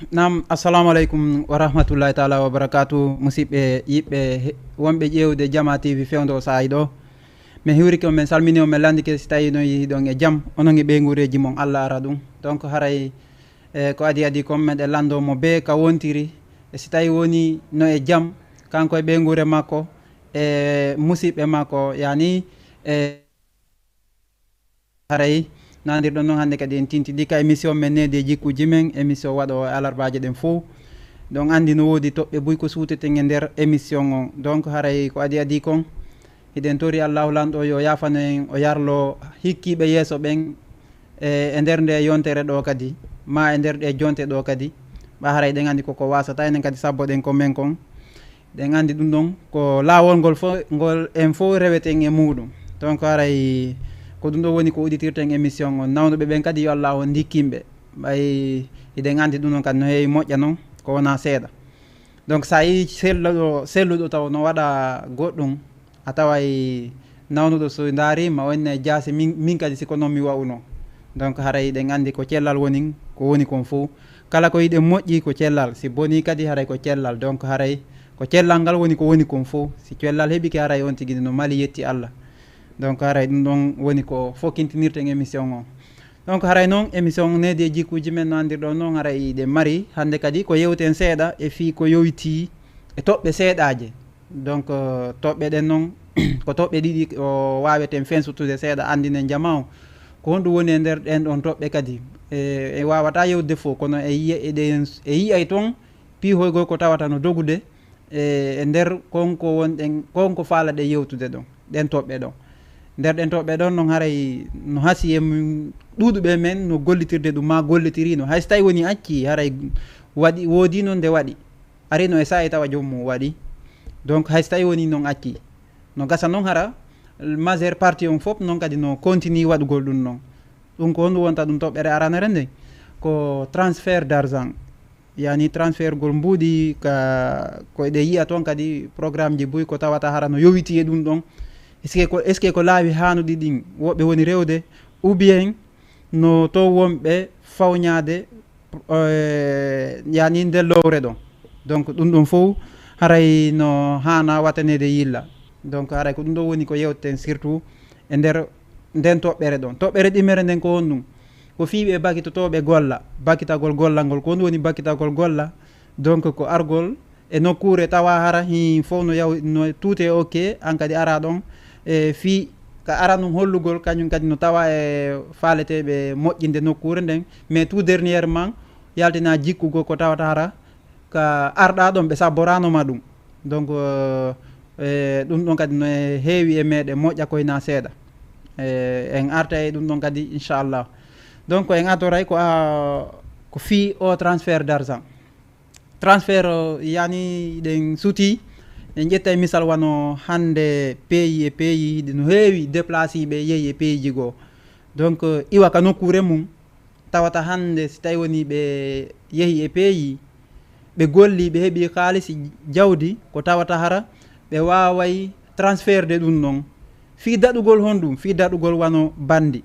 Nam assalamu alaikum wa rahmatullahi taala wa barakatuh musidɓe yiɓɓe wonɓe ƴewde Jama TV fewdo sahay ɗo mi hiwrike on min salmini on min landike si tawi no yehi ɗon e jaam onon e ɓeygureji mon Allah ara ɗum donc haray ko adi kon meɗen landomo be ka wontiri e si tawi woni no e jaam kanko e ɓeygure makko e musidɓe makko yani haray nandirɗon noon hannde kadi en tintiɗi ka émission men nede jikkuji men émission waɗo alarbaji ɗen fo donc andi no woodi toɓɓe buy ko suuteten e nder émission on donc haray ko adi kon hiɗen tori allahu lanɗo yo yafano en o yarlo hikkiɓe yeeso ɓen e nder nde yontere ɗo kadi ma e nder ɗe jonte ɗo kadi ɓa haray ɗen andi koko wasata enen kadi sabbo ɗen ko men kon ɗen andi ɗum ɗon ko lawol ngol fo ngol en fo reweten e muɗum donc haray ko ɗum ɗo woni ko uɗitirten émission on nawnuɓe ɓen kadi yo Allah on dikkimɓe ɓay hiɗen andi ɗum ɗon kadi no heewi moƴƴa noon ko wona seeɗa donc sa yi selluɗo taw no waɗa goɗɗum a taway nawnuɗo so darima onne jaasi min kadi siko noon mi wawuno donc haray ɗen andi ko cellal woni ko woni kon fo kala ko yiɗen moƴƴi ko cellal si boni kadi haray ko cellal donc haray ko cellal ngal woni ko woni kon fo si cellal heeɓike haray on tigui no mali yetti Allah donc haray ɗum ɗon woni ko fokkintinirten émission on donc haray noon émission nede jikkuji men no andirɗon noon haray ɗe mari hande kadi ko yewten seeɗa e fi ko yowiti e toɓɓe seeɗaje donc toɓɓe ɗen noon ko toɓɓe ɗiɗi o waweten fensutude seeɗa andinen jama o ko honɗum woni e nder ɗen ɗon toɓɓe kadi e wawata yewde fo kono e yiyay toon pihoygol ko tawata no dogude e nder konko wonɗen konko faalaɗe yewtude ɗon ɗen toɓɓe ɗon nder ɗen toɓɓe ɗon noon haray no hasi e ɗuɗuɓe men no gollitirde ɗum ma gollitirino hayso tawi woni acci haray waɗi woodi noon nde waɗi arino e sa e tawa jommum waɗi donc hayso tawi woni noon acci no gasa noon hara majeure partie on foof noon kadi no continue waɗugol ɗum noon ɗum ko honɗum wonta ɗum toɓɓere aranere nde ko transfert d' argent yani transfert gol mbuuɗi ka koɗe yiya toon kadi programme ji boyi ko tawata hara no yowiti e ɗum ɗon est ce que ko laawi hanuɗi ɗin woɓɓe woni rewde ou bien no to wonɓe fawñade yani nder lowre ɗon donc ɗum ɗon fof haray no hana watanede yilla donc haray ko ɗum ɗo woni ko yewten surtout e nder nden toɓɓere ɗon toɓɓere ɗimmere nden ko honɗum ko fiiɓe bakitotoɓe golla bakitagol gollal ngol ko honɗum woni bakitagol golla donc ko argol e nokkure tawa hara hi fof no yaw no tuute ok an kadi ara ɗon e fi ka ara num hollugol kañum kadi no tawa e faaleteɓe moƴƴinde nokkure nden mais tout dernièrement yaltina jikkugol ko tawata hara ka arɗa ɗon ɓe sabboranoma ɗum donc ɗum ɗon kadi no heewi e meɗe moƴƴa koyna seeɗa en arta e ɗum ɗon kadi inchallah donc en adoray ko fi o transfert d' argent transfert yani ɗen suuti en ƴetta e misal wano hande pays e pays no heewi déplacé ɓe yeehi e pays ji goo donc iwa ka nokkure mum tawata hande si tawi woni ɓe yeehi e pays ɓe golli ɓe heeɓi haalisi jawdi ko tawata hara ɓe waway transferde ɗum noon fi daɗugol honɗum fi daɗugol wano bandi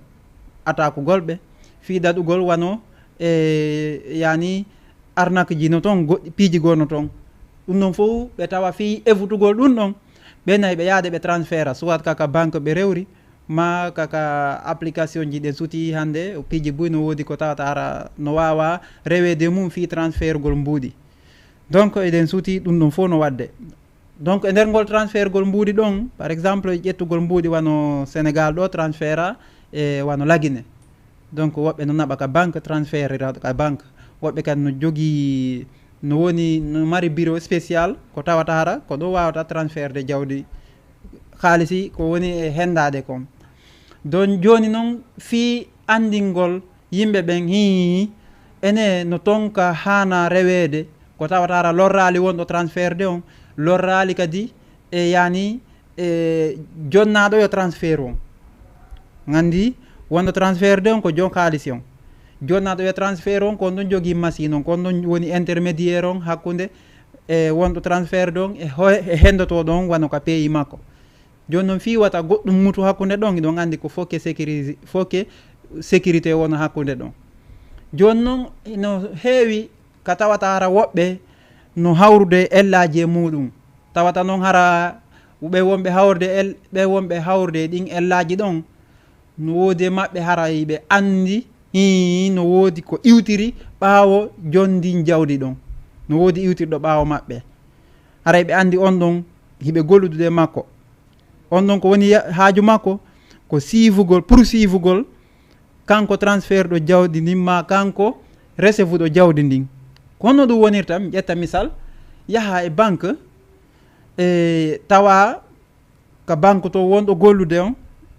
atakugol ɓe fi daɗugol wano yani arnaque ji no toon goɗɗi piiji gono toon ɗum noon fof ɓe tawa fi evutugol ɗum ɗon ɓe nayi ɓe yaade ɓe transfert soit kaka banque ɓe rewri ma kaka application ji ɗen suuti hande piiji boy no woodi ko tawata ara no wawa rewede mum fi transfert gol mbuuɗi donc eɗen suuti ɗum ɗon fof no wadde donc e nder ngol transfert gol mbuuɗi ɗon par exemple ƴettugol mbuuɗi wano Sénégal ɗo transfert a e wano Laguine donc woɓɓe no naɓa ka banque transfert ka banque woɓɓe kadi no jogui no woni no mari bureau spécial ko tawata hara ko ɗo wawata transfert de jawdi haalisi ko woni e hendade kon don joni noon fi andingol yimɓe ɓen hi ene no tonka hana rewede ko tawata hara lorrali wonɗo transfert de on lorrali kadi e yani e jonnaɗo yo transfert on gandi wonɗo transfert de on ko jon haalisi on jonnaɗo yo transfert on kon ɗon jogui machine on kon ɗon woni intermédiaire on hakkude e wonɗo transfert ɗon e hendoto ɗon wano ka pays makko joni noon fi wata goɗɗum mutu hakkude ɗon ɗon andi ko fokke sécurité wona hakkude ɗon joni noon no heewi ka tawata hara woɓɓe no hawrude ellaji e muɗum tawata noon hara ɓe wonɓe hawrude ɗin ellaji ɗon no woodi maɓɓe haray ɓe andi no woodi ko iwtiri ɓaawo jondin jawdi ɗon no woodi iwtirɗo ɓaawo maɓɓe haray ɓe andi on ɗon hiɓe golludude makko on ɗon ko woni haaju makko ko siifugol poursuivugol kanko transfert ɗo jawdi ndin ma kanko receive ɗo jawdi ndin ko honno ɗum wonirta mi ƴetta misal yaha e banque tawa ka banque to wonɗo gollude on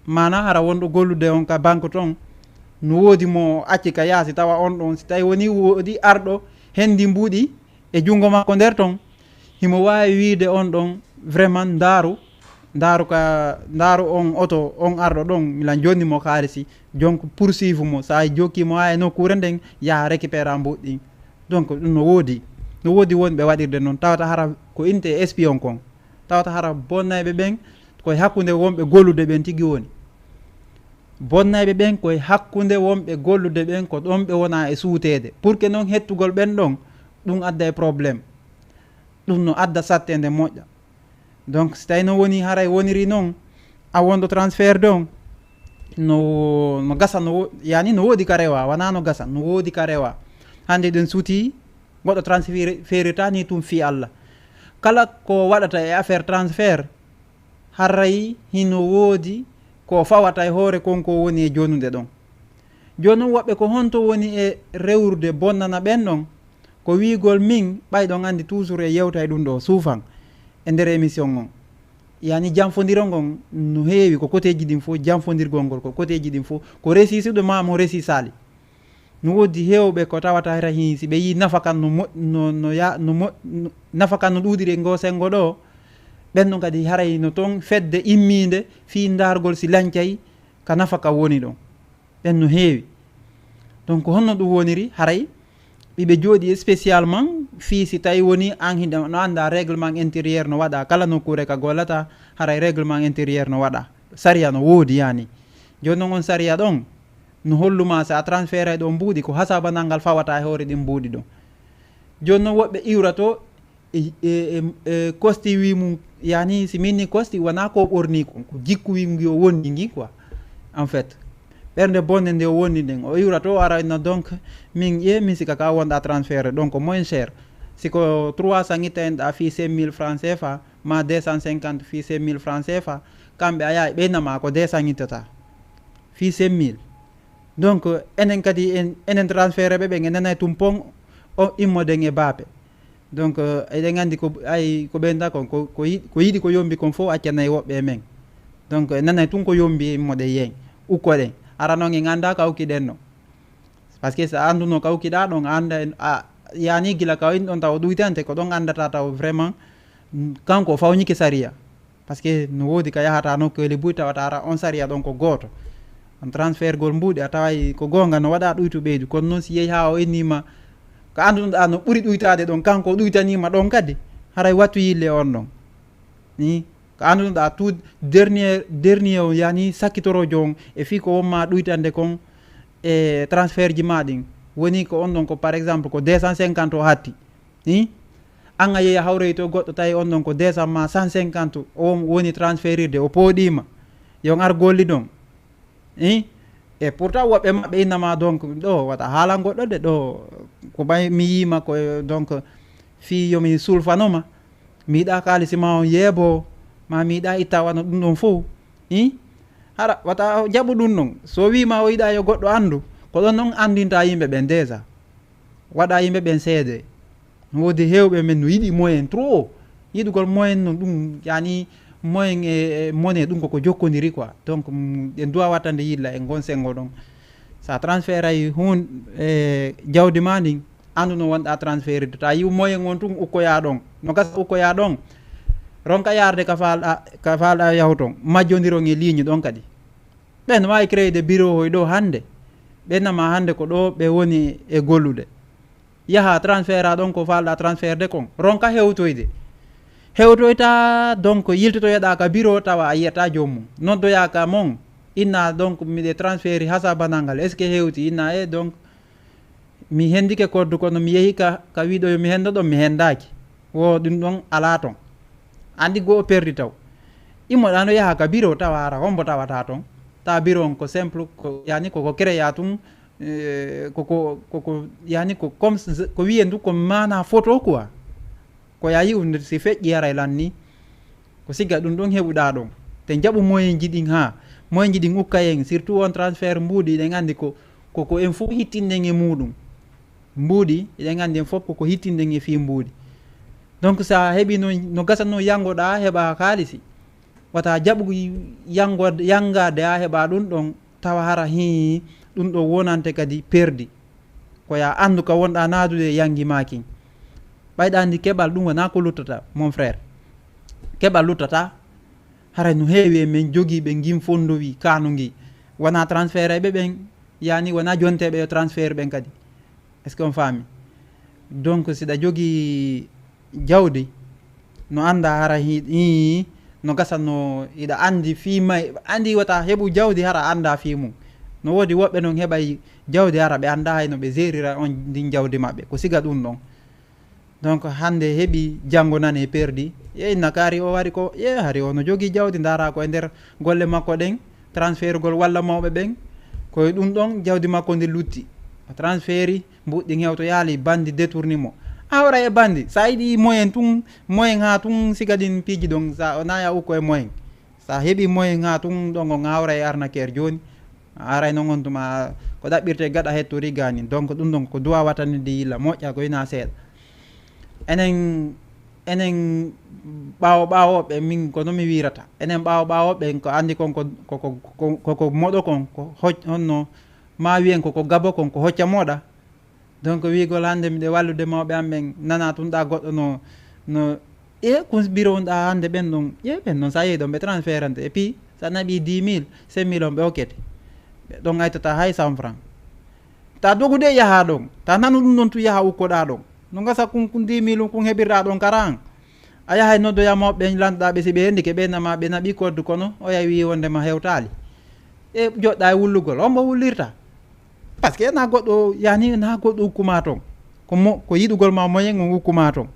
mana hara wonɗo gollude on ka banque ton no woodi mo acci ka yaasi tawa on ɗon si tawi woni woodi arɗo hendi mbuuɗi e junngo makko nder ton himo wawi wiide on ɗon vraiment ndaaru on oto on arɗo ɗon milan jonni mo kaalisi donc poursuive mo sa jokkimo ha e nokkure nden yaha récupéra mbuɗɗi donc ɗum no woodi wonɓe waɗirde noon tawata hara ko inte espion kon tawata hara bonnayɓe ɓen koye hakkude wonɓe gollude ɓen tigui woni bonnayɓe ɓen koye hakkude wonɓe gollude ɓen ko ɗon ɓe wona e suutede pour que noon hettugol ɓen ɗon ɗum adda e probléme ɗum no adda sattede moƴƴa donc so tawi no woni haray woniri noon a wonɗo transfert ɗon no gasa yani no woodi ka rewa wona no gasa no woodi ka rewa hande ɗen suuti goɗɗo transférita ni tum fi Allah kala ko waɗata e affaire transfert haray hino woodi ko fawata e hoore konko woni e jonude ɗon joni noon woɓɓe ko honto woni e rewrude bonnana ɓen ɗon ko wiigol min ɓayɗon andi toujours e yewta e ɗum ɗo suufan e nder émission on yani janfodirol ngon no heewi ko côté ji ɗin fof janfodirgol ngol ko côté ji ɗin fof ko réussisuɗo ma mo réussi sali no woodi hewɓe ko tawata hara hi si ɓe yi nafakan nafakan no ɗuuɗiri e ngo sengo ɗo ɓen ɗon kadi haray no toon fedde imminde fi dargol si lancay ka nafaka woni ɗon ɓen no heewi donc honno ɗum woniri haray ɓiɓe jooɗi spécialement fi si tawi woni an hinde no anda réglement intérieur no waɗa kala nokkure ka gollata haray réglement intérieur no waɗa saria no woodi yani joni noon on saria ɗon no holluma sa transféré ɗo mbuuɗi ko hasabanal ngal fawata e hoore ɗin mbuuɗi ɗon joni noon woɓɓe iwrato e kosti wimum yani si minni kosti wona ko ɓorni ko jikku wimgi o wondi gi quoi en fait ɓernde bonde nde o wondi nden o iwrato arayno donc min min sika ka wonɗa transféré donc moins cher siko 300 ittaenɗa fi 5000 francs CFA ma 250 fi 5000 francs CFA kamɓe a yaha ɓeynama ko 200 ittata fi 5000 donc enen kadi enen transféré ɓe ɓe nana tum pon o immoden e baape donc eɗen andi ko ɓenda kon ko yiɗi ko yombi kon fof accanayi woɓɓe men donc nana tun ko yombi immoɗe yen ukkoɗen ara noon en anda kawkiɗen no par ce que so anduno kawkiɗa ɗon anda yani gila kawin ɗon taw ɗuytante ko ɗon andata taw vraiment kanko fawniki saria par ce que no woodi ka yahata nokkeli buy tawata ara on saria ɗon ko gooto on transfert gol mbuuɗi a taway ko gonga no waɗa ɗuytu ɓeydu kono noon si yeehi ha o innima ko andunoɗa no ɓuuri ɗuytade ɗon kanko ɗuytanima ɗon kadi haray wattu yille on ɗon ni ko andunoɗa tout dernier o yani sakkitorojo on e fi ko wonma ɗuytande kon e transfert ji ma ɗin woni ko on ɗon ko par exemple ko 250 o hatti ni an a yeeya hawrey to goɗɗo tawi on ɗon ko 200 ma 150 o woni transférirde o pooɗima yon ar golli ɗon i e pourtant woɓɓe maɓɓe innama donc ɗo waɗa haala goɗɗo de ɗo ko ɓay mi yima ko donc fi yomi sulfanoma mi yiɗa kalisi ma on yeebo ma mi yiɗa itta wano ɗum ɗon fof i hara wata jaɓu ɗum ɗon so wima o yiɗa yo goɗɗo andu ko ɗon noon andinta yimɓe ɓen déjà waɗa yimɓe ɓen seede woodi hewɓe men no yiɗi moyen trop yiɗugol moyen no ɗum yani moyen e monnaie ɗum koko jokkodiri quoi donc en duwa wattande yilla e gon sengo ɗon sa transfert ay hun e jawdi ma ndin andu no wonɗa transféride ta yiw moyen on tun ukkoya ɗon no gasa ukkoya ɗon ronka yarde ka falɗa yahu ton majjodiron e ligne ɗon kadi ɓen no wawi créé de bureau hoy ɗo hande ɓennama hande ko ɗo ɓe woni e gollude yaha transfert a ɗon ko falɗa transfert de kon ronka hewtoyta donc yiltotoyeɗa ka bureau tawa a yiyata joomum noddoya ka mon inna donc miɗe transféri hasabanal ngal est ce que hewti inna donc mi hendike koddu kono mi yehi ka wiɗo yo mi henda ɗon mi hendaki wo ɗum ɗon ala ton andi go perdi taw immoɗa no yaha ka bureau tawa ara hombo tawata ton ta bureau on ko simple ko yani koko créa tum koko yani ko comme ko wiyendu ko mana photo quoi ko ya yi'u si feƴƴi ara lan ni ko sigga ɗum ɗon heɓuɗa ɗon te jaɓu moyen ji ɗin ha moyen ji ɗin ukka en surtout on transfert mbuuɗi ɗen andi koko en fof hittinden e muɗum mbuuɗi eɗen andi en fof koko hittinden e fi mbuuɗi donc sa heɓi no gasatno yangoɗa heɓa kaalisi wata jaɓu yangade ha heɓa ɗum ɗon tawa hara hi ɗum ɗo wonante kadi perdi ko ya andu ka wonɗa naadude yangi makin ɓayɗa andi keɓal ɗum wona ko luttata mon frère keɓal luttata haray no heewi e men jogiiɓe gim fondowi kanugi wona transféré ɓe ɓen yani wona jonteɓe yo transfert ɓen kadi est ce que on faami donc siɗa jogii jawdi no anda hara hi no gasatno iɗa andi fima andi wata heɓu jawdi hara anda fi mum no woodi woɓɓe noon heɓay jawdi hara ɓe anda hayno ɓe gérira on ndin jawdi maɓɓe ko siga ɗum ɗon donc hande heɓi janggo nane e perdi nakari o wari ko hari o no jogui jawdi dara ko e nder golle makko ɗen transfert gol walla mawɓe ɓen koye ɗum ɗon jawdi makko ndi lutti o transféri mbuɗɗi hewto yaali bandi détourni mo awra e bandi sa yiɗi moyen ha tun siga ɗin piiji ɗon sa naya ukko e moyen sa heeɓi moyen ha tun ɗon o awra e arnaquére joni aray noon on tuma ko ɗaɓɓirte gaɗa hettori gani donc ɗum ɗon ko duwa watanide yilla moƴƴa ko wina seeɗa enen ɓawoɓe min ko nomi wirata enen ɓawoɓe ko andi kon koko moɗo kon ko honno ma wiyen koko gabo kon ko hocca moɗa donc wigol hande miɗe wallude mawɓe am ɓen nana tun ɗa goɗɗo no ko bureau ɗa hande ɓen ɗon ɓen noon sa yeeyi ɗon ɓe transférante et puis sa naɓi 10 000 5 000 on ɓe hokkete ɓe ɗon aytata hay 100 francs ta dogude yaha ɗon ta nanu ɗum ɗon tu yaha ukkoɗa ɗon no gasa kun 10 000 kun heɓirɗa ɗon karan a yahay noddoya mawɓe lanɗaɓe si ɓe hendike ɓe nama ɓe naɓi koddu kono o yawi wondema hewtali e joɗɗa e wullugol hombo wullirta par ce que na goɗɗo yani na goɗɗo ukkuma toon ko yiɗugol ma moyen on ukkuma toon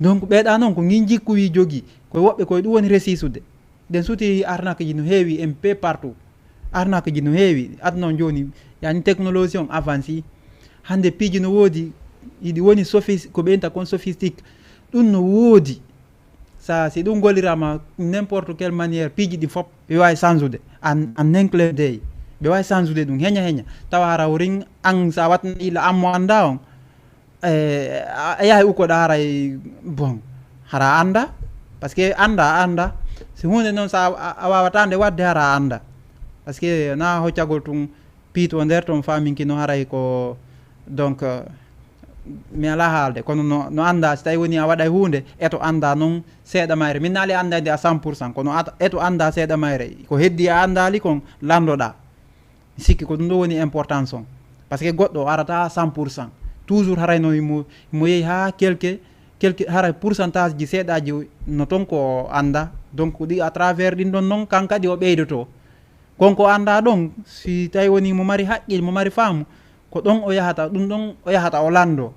donc ɓeeɗa noon ko gin jikku wi jogui koye woɓɓe koye ɗum woni resisude ɗen suti arnaque ji no heewi un peu partout arnaque ji no heewi aduna on joni yani technologie on avance hande piiji no woodi iɗi woni ko ɓeynta kon sophistique ɗum no woodi si ɗum gollirama n'importe quelle maniére piiji ɗi fof ɓe wawi change en un clin d'œil ɓe wawi change ɗum heña tawa hara o ring an sa watna illa ammo anda on a yahay ukkoɗa haray bon hara anda par ce que anda si hunde noon sa a wawata nde wadde hara anda par ce que na hoccagol tun piito nder toon faminkino haray ko donc mi ala haalde kono no anda so tawi woni a waɗay hunde eto anda noon seeɗa mayre min naali andade a 100% kono eto anda seeɗa mayre ko heddi a andali kon landoɗa sikki ko ɗum ɗo woni importance on par ce que goɗɗo arata 100% toujours harayno mo yeehi ha quelque haray pourcentage ji seeɗaji no toon ko anda donc ɗi à travers ɗin ɗon noon kankadi o ɓeydoto konko anda ɗon si tawi woni mo mari haqqil mo mari faamu ko ɗon o yahata ɗum ɗon o yahata o lando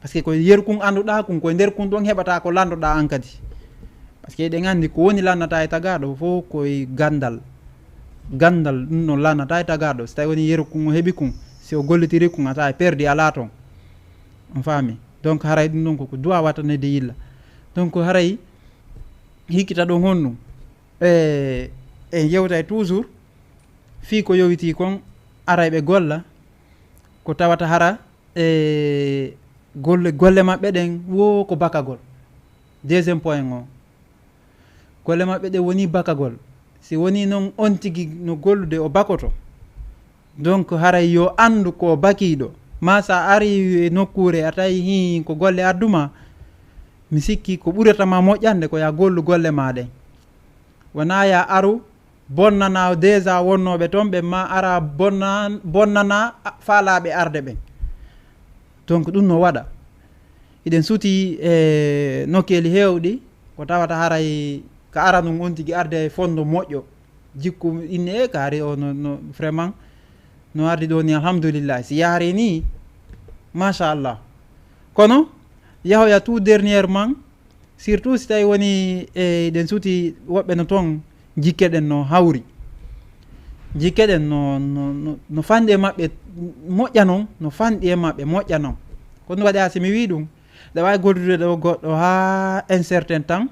par ce que ko yeru kun anduɗa kun koye nder kun ɗon heɓata ko landoɗa an kadi par ce que eɗen andi ko woni lannata e tagaɗo fof koye gandal ɗum ɗon lannata e tagaɗo so tawi woni yeru kun o heeɓi kun si o gollitiri kun ata e perdi ala toon on faami donc haray ɗum ɗon koko duwa watanede yilla donc haray hikkita ɗon honɗum e yewtay toujours fi ko yowiti kon arayɓe golla ko tawata hara e golle maɓɓe ɗen wo ko bakagol deuxiéme point o golle maɓɓe ɗen woni bakagol si woni noon on tigui no gollude o bakoto donc haray yo andu ko bakiɗo ma sa ari e nokkure a tawi ko golle adduma mi sikki ko ɓuratama moƴƴande ko ya gollu golle ma ɗen wona ya aru bonnana déjà wonnoɓe toon ɓe ma ara bonnana faalaɓe arde ɓen donc ɗum no waɗa iɗen suuti e nokkeli hewɗi ko tawata haray ka ara ɗum on tigui arde e fondo moƴƴo jikku inne ka ari o no vraiment no ardi ɗo ni alhamdulillah si yaari ni machallah. Kono yahoya tout dernièrement surtout si tawi woni ɗen suuti woɓɓe no toon jikke ɗen no hawri, jikke ɗen no fanɗi e maɓɓe moƴƴa noon, no fanɗi e maɓɓe moƴƴa noon. ko ɗum waɗi ha somi wi ɗum ɗe wawi gollude ɗo goɗɗo ha un certain temps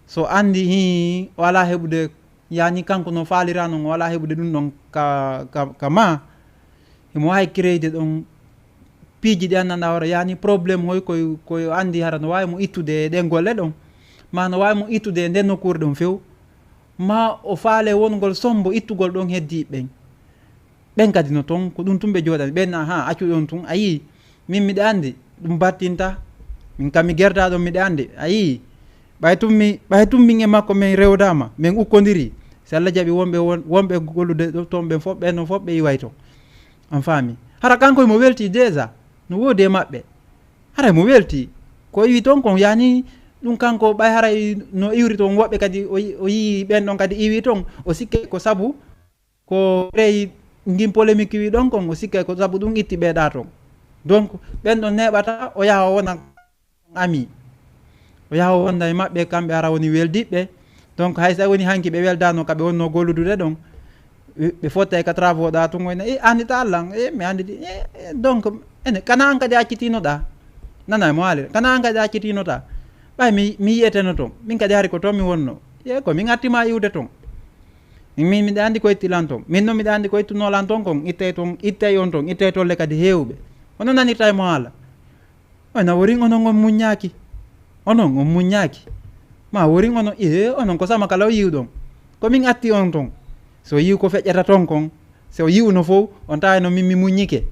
so andi hi o ala heɓude yani kanko no falira noon o wala heɓude ɗum ɗon ka ma imo wawi créede ɗon piiji ɗi anndanɗa hoore yani probléme hoy koye andi hara no wawi mo ittude ɗen golle ɗon ma no wawi mo ittude nden nokkure ɗon few ma o faale wongol sombo ittugol ɗon heddi ɓen kadi no toon ko ɗum tumɓe jooɗani ɓen ha accu ɗon tun a yii min miɗe andi ɗum battinta min kam mi gerda ɗon miɗe andi a yii ɓay tummin e makko min rewdama min ukkodiri si Allah jaaɓi wonɓe gollude ɗo toon ɓen fof ɓen no fof ɓe yiway to on faami hara kanko mo welti déjà no woodi e maɓɓe haray mo welti ko iwi toon kon yani ɗum kanko ɓay haray no iwri toon woɓɓe kadi o yii ɓen ɗon kadi iwi toon o sikke ko sabu ko reyi ngin polémique wi ɗon kon o sikke ko sabu ɗum itti ɓeeɗa toon donc ɓen ɗon neɓata o yaha o wona ami o yaha o wonda e maɓɓe kamɓe ara woni weldiɓɓe donc hay sa woni hanki ɓe weldano kaɓe wonno golludude ɗon ɓe fotta e ka travaux ɗa tun oyna andita Allah mi anditi donc ene kana an kadi accitinoɗa nana mo haalira kana an kadi accitinota ɓay mi yiyeteno toon min kadi hari ko toon mi wonno ko min artima iwde toon min miɗa andi ko ittilan toon min noon miɗa andi ko ittunolan toon kon ittey on toon ittey tolle kadi hewɓe onon nanirta e mo haala oyna worin onon on muññaki onon on muññaki ma worin onon onon ko sama kala o yiwɗon komin atti on toon so yiw ko feƴƴata toon kon so yiwno fof on tawino min mi muññike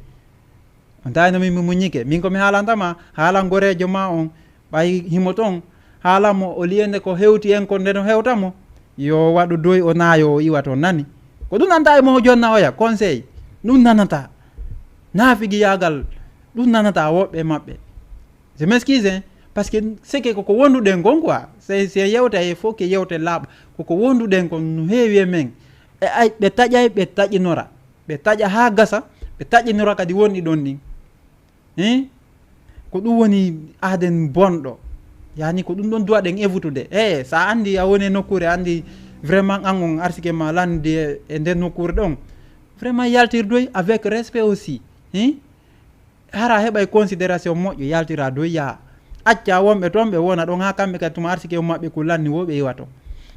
on tawino min mi muññike min komi haalantama haalan gorejo ma on ɓay himo toon haalamo o liyende ko hewti en ko ndeno hewtamo yo waɗu doy o naayo o iwa toon nani ko ɗum nanta e mo jonna oya conseil ɗum nanata naafigi yagal ɗum nanata woɓɓe maɓɓe je m'excuse par ce que seke koko wonduɗen kon quoi c'est yewte e fof ke yewte laaɓa koko wonduɗen kon no heewi e men e ay ɓe taƴay ɓe taƴinora ɓe taƴa ha gasa ɓe taƴinora kadi wonɗi ɗon ɗin ko ɗum woni aaden bonɗo yani ko ɗum ɗon duwaɗen évitude sa andi a woni e nokkure andi vraiment an on arsike ma lande e nden nokkure ɗon vraiment yaltirdoy avec respect aussi hara heɓa e considération moƴƴo yaltira doy yaha acca wonɓe toon ɓe wona ɗon ha kamɓe kadi tuma arsike maɓɓe ko lanni wo ɓe yiwa to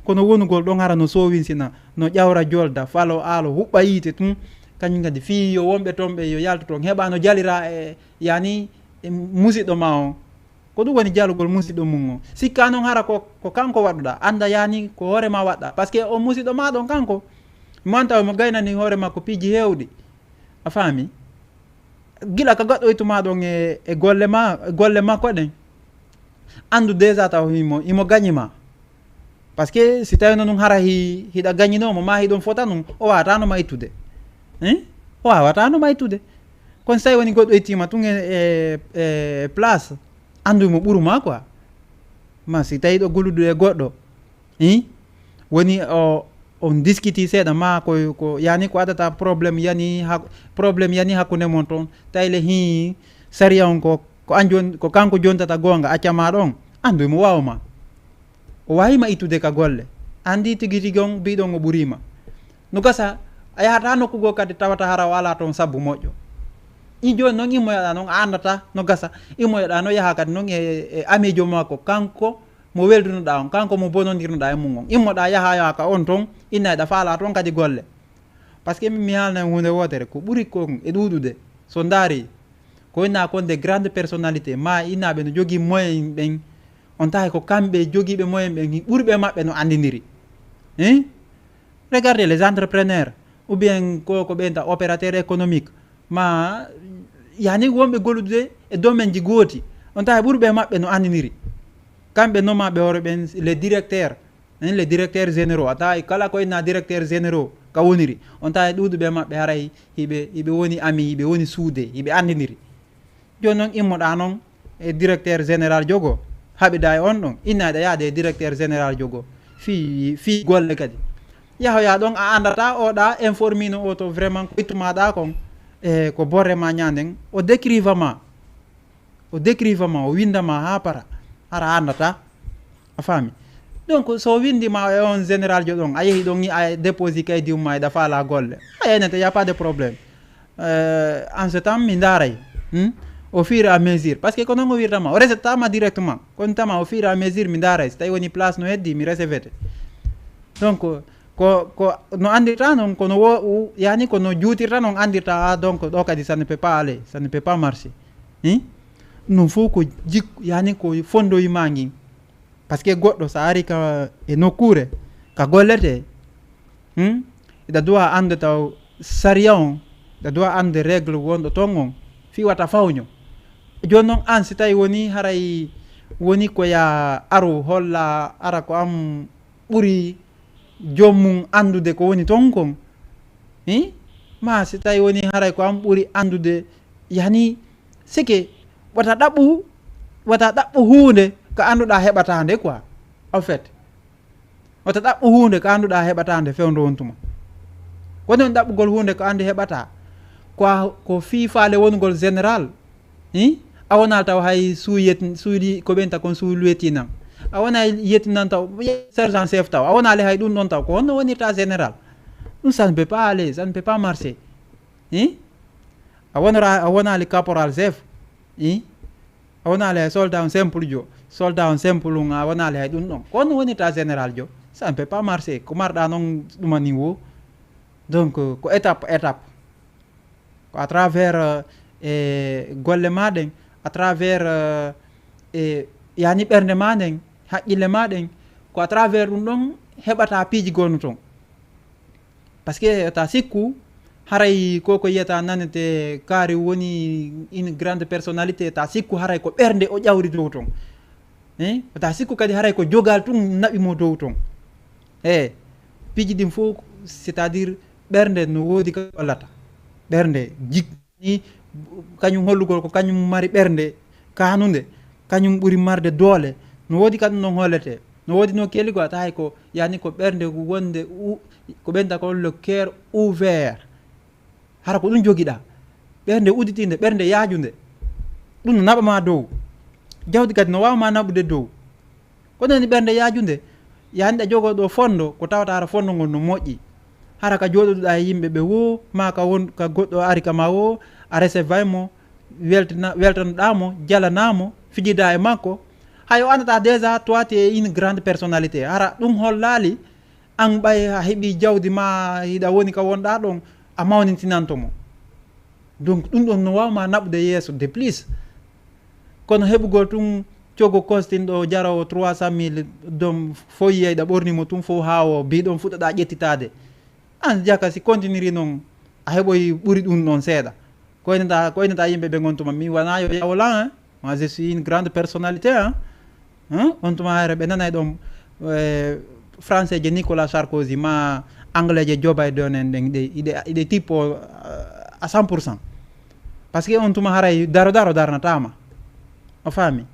kono wonugol ɗon hara no sowinsina no ƴawra jolda falo aalo huɓɓa yiite tun kañum kadi fi yo wonɓe toon ɓe yo yaltu toon heɓa no jalira e yani musidɗo ma on ko ɗum woni jalugol musidɗo mum o sikka noon hara ko kanko waɗuɗa anda yani ko hoorema waɗɗa par ce que on musidɗo ma ɗon kanko montaw mo gaynani hoore makko piiji hewɗi a faami gila ka gaɗɗoytuma ɗon e golle makko ɗen andu déjà taw imo gañima par ce que si tawino ɗum hara hiɗa gañinomo ma hiɗon fota ɗum o wawatanoma ittude o wawatanoma ittude kono so tawi woni goɗɗo ittima tun e place anduymo ɓuuruma quoi ma si tawi ɗo gollude e goɗɗo woni on discuti seeɗa ma ko yani ko addata probléme yani hakkude mon toon tayle saria on ko kanko jontata gonga accama ɗon anduymo wawma o wawima ittude ka golle andi tigui tigui on mbiɗon o ɓuurima no gasa a yahata nokkugo kadi tawata hara o ala toon sabbu moƴƴo joni noon immoyoɗa noon a andata no gasa immoyoɗa no yaaha kadi noon e amijo makko kanko mo weldunoɗa on kanko mo bonodirnoɗa e mum on immoɗa yaha ka on toon innayɗa faala toon kadi golle par ce que mi haalna hunde wotere ko ɓuuri kon e ɗuɗude so daari ko inna kon des grandes personnalités ma innaɓe no jogui moyen ɓen on tawi ko kamɓe joguiɓe moyen ɓen ɓuuriɓe maɓɓe no andidiri regardez les entrepreneurs ou bien ko ɓenta opérateur économique ma yani wonɓe gollude e domaine ji gooti on tawi ɓuuriɓe maɓɓe no andidiri kamɓe nomaɓe hoore ɓen les directeurs généraux a tawi kala ko inna directeur généraux ka woniri on tawi ɗuɗuɓe maɓɓe haray hiɓe woni ami hiɓe woni suude hiɓe andidiri joni noon immoɗa noon e directeur général jogo haɓida e on ɗon innaɗa yaade e directeur général jogo fi golle kadi yahoya ɗon a andata oɗa informino o to vraiment ko ittumaɗa kon e ko borrema ñanden o décrive ma o windama ha para hara andata a faami donc so windima e on général jo ɗon a yeehi ɗon a déposi kaydi umma e ɗafala golle a yenete y a pas de problème en ce temps mi daray au fur et à mesure par ce que ko noon o wirtama o resetama directement kono tama au fur et à mesure mi daray so tawi woni place no heddi mi recevete donc ko no andirta noon kono yani kono juutirta noon andirta donc ɗo kadi ça ne peut pas aller ça ne peut pas marcher ɗum fof ko yani ko fondoyima ngin par ce que goɗɗo so ari ka e nokkure ka gollete ida dowa ande taw saria on ida dowa ande règle wonɗo ton on fi wata fawño joni noon an si tawi woni haray woni koya aru holla ara ko am ɓuuri jommum andude ko woni ton kon ma si tawi woni haray ko am ɓuuri andude yani sike wata ɗaɓɓu hunde ko anduɗa heɓatande quoi en fait wata ɗaɓɓu hunde ko anduɗa heɓatande fewdo wontuma woni on ɗaɓɓugol hunde ko andi heɓata ko fiifale wongol général a wonal taw hay suuɗi ko ɓenta kon suuluetinan a wona yettinan taw sergent chef taw a wonali hay ɗum ɗon taw ko honno wonirta général ɗum ça ne peut pas aller ça ne peut pas marcher a wonali caporal chef a wonali hay soldat on simple jo soldat on simple a wonali hay ɗum ɗon ko honno wonirta général jo ça ne peut pas marcher ko marɗa noon ɗumani wo donc ko étape ko à travers golle maɗen à travers yani ɓernde maɗen haqqille maɗen ko à travers ɗum ɗon heɓata piiji gonno ton par ce que ta sikku haray koko yiyata nanete kaari woni une grande personnalité ta sikku haray ko ɓernde o ƴawri dow ton ta sikku kadi haray ko jogal tun naɓimo dow ton piiji ɗin fof c'est à dire ɓernde no woodi ka wallata ɓernde jikni kañum hollugol ko kañum mari ɓernde kanude kañum ɓuri marde doole no woodi kadi noon hollete no woodi no kelli ko ata hay ko yani ko ɓernde wonde ko ɓenta ko le cœur ouvert hara ko ɗum joguiɗa ɓernde uditinde ɓernde yaajude ɗum no naɓama dow jawdi kadi no wawma naɓude dow ko noni ɓernde yaajude yani ɗa jogoɗo fondo ko tawata hara fondo ngol no moƴƴi hara ka joɗoɗuɗa e yimɓe ɓe wo ma ka goɗɗo ari kama wo a recevay mo weltanoɗamo jalanamo fijida e makko hay o andata déjà toi tu es une grande personnalité hara ɗum hollali an ɓay a heeɓi jawdi ma hiɗa woni ka wonɗa ɗon a mawnintinantomo donc ɗum ɗon no wawma naɓude yeeso de plus kono heɓugol tun cogo kostinɗo jarawo 300 000 dom fo yeyɗa ɓornimo tun fo ha o biɗon fuɗɗoɗa ƴettitade an jaka si continue noon a heɓoy ɓuuri ɗum ɗon seeɗa koyneta yimɓe ɓe gontuma mi wona yo yawlan moi je suis une grande personnalité on tuma hayre ɓe nanay ɗon français je Nicolas Sarkozy ma anglais je Joe Biden en ɗen iɗe tipo à 100% par ce que on tuma haray daro darnatama o faami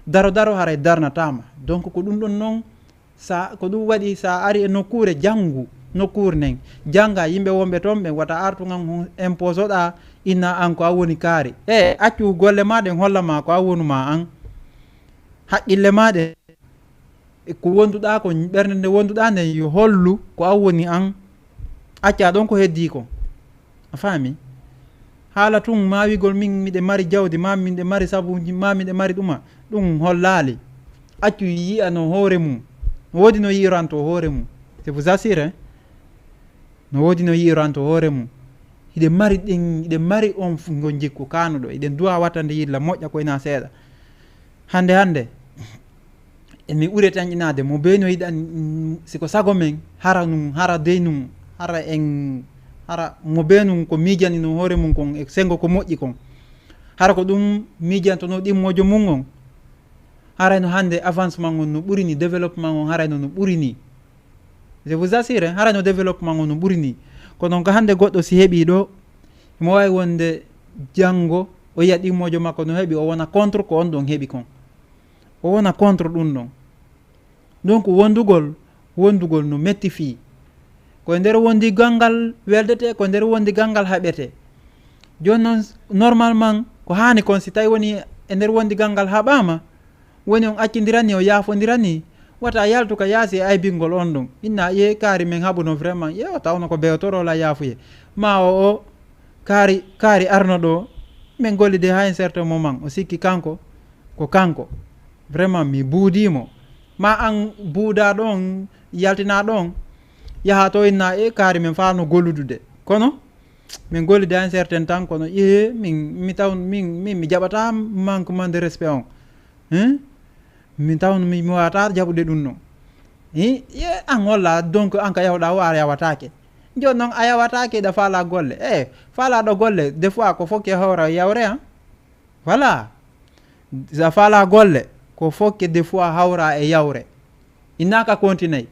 daro haray darnatama donc ko ɗum ɗon noon ko ɗum waɗi sa ari e nokkure nokkuure nden jangga yimɓe wonɓe toon ɓe wata artugan impose oɗa inna an ko a woni kaari accu golle maɗen hollama ko a wonuma an haqqille maɗe ko wonduɗa ko ɓernde nde wonduɗa nden yo hollu ko a woni an acca ɗon ko heddi ko a faami haala tun ma wigol min miɗe mari jawdi ma miɗe mari sabuji ma miɗe mari ɗuma ɗum hollali accu yiya no hoore mum no woodi no yiranto hoore mum c'est vous assure no woodi no yiranto hoore mum iɗe mari on ngo jikku kanuɗo iɗen duwa wattande yilla moƴƴa koyna seeɗa hande emi ɓuuri tañƴinade mo be no yiɗan siko sago men hara dey num hara mo be num ko miijani no hoore mum kon e sengo ko moƴƴi kon hara ko ɗum miijantono ɗimmojo mum on harayno hande avancement on no ɓuuri ni développement on harayno no ɓuuri ni je vous assure harayno développement on no ɓuuri ni kono ko hande goɗɗo si heeɓi ɗo mo wawi wonde janggo o yiya ɗimmojo makko no heeɓi o wona contre ko on ɗon heeɓi kon o wona contre ɗum ɗon donc wondugol no metti fi ko nder wondi gangal weldete, ko nder wondi gangal haɓete. Joni noon normalement ko hani kon si tawi woni e nder wondi gangal haɓama, woni on accidirani o yafodirani, wata yaltu ka yaasi e aybingol on ɗum, inna ye kaari men haɓuno vraiment o tawno ko bewtorola yaafuye, ma o kaari arno ɗo min gollide ha un certain moment o sikki kanko ko kanko vraiment mi buudimo, ma an buuda ɗon yaltina ɗon yaha to inna kaari men falno golludude, kono min gollide ha un certain temps kono mi taw min mi jaɓata manquement de respect on min taw mi wawata jaɓude ɗum noon an holla donc an ka yawɗa o a yawatake, joni noon a yawatake ɗa faala golle faalaɗo golle des fois ko fokke hawra yawre voilà sa faala golle ko fokke des fois hawra e yawre, innaka continue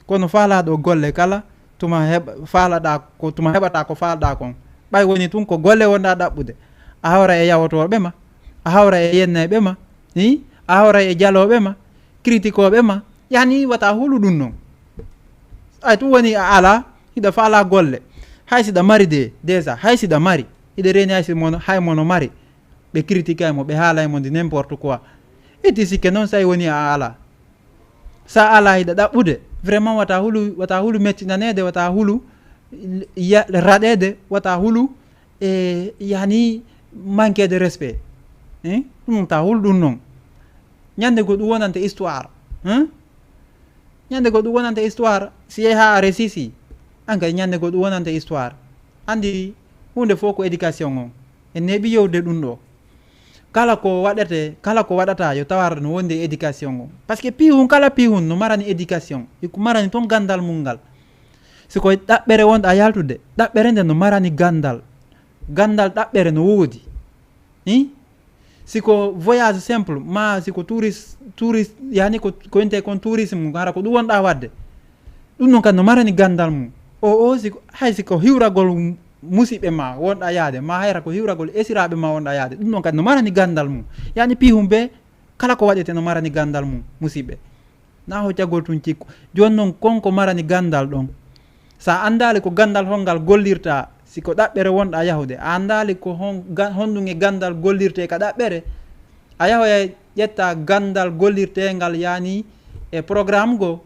kono faalaɗo golle kala tuma faalaɗa ko tuma heɓata ko faalaɗa kon, ɓay woni tun ko golle wonɗa ɗaɓɓude, a hawra e yawotoɓe ma, a hawra e yenneɓe ma, a hawra e jaloɓe ma, critiqueoɓe ma, yani wata hulu ɗum noon. Ay tum woni a ala hiɗa faala golle, hay siɗa mari déjà hay siɗa mari hiɗa reni hay mono mari ɓe critique mo, ɓe haalay mo ndi n'importe quoi, itti sikke noon sa woni a ala, sa ala hiɗa ɗaɓɓude vraiment wata hulu mettinanede, wata hulu raɗede, wata hulu yani manque de respect, ɗum ta hulu ɗum noon. ñande go ɗum wonante histoire, ñande go ɗum wonante histoire, si yehi ha a resisi an kay ñande go ɗum wonante histoire. Andi hunde fof ko éducation on en neeɓi yewde ɗum ɗo, kala ko waɗete kala ko waɗata yo tawar no wonde éducation on, par ce que pihun kala pihun no marani éducation, iko marani toon gandal mum ngal, siko ɗaɓɓere wonɗa yaltude ɗaɓɓere nde no marani gandal ɗaɓɓere no woodi, siko voyage simple ma siko touriste yani ko winte kon tourisme hara ko ɗum wonɗa wadde, ɗum noon kadi no marani gandal mum o siko hay siko hiwragol musidɓe ma wonɗa yaade, ma hayra ko hiwragol esiraɓe ma wonɗa yaade, ɗum noon kadi no marani gandal mum, yani pihum be kala ko waɗete no marani gandal mum musidɓe, na ho jaggol tun cikku. Joni noon konko marani gandal ɗon, sa andali ko gandal hongal gollirta, siko ɗaɓɓere wonɗa yahude a andali ko honɗum e gandal gollirte ka ɗaɓɓere, a yahoya ƴetta gandal gollirtengal yani e programme go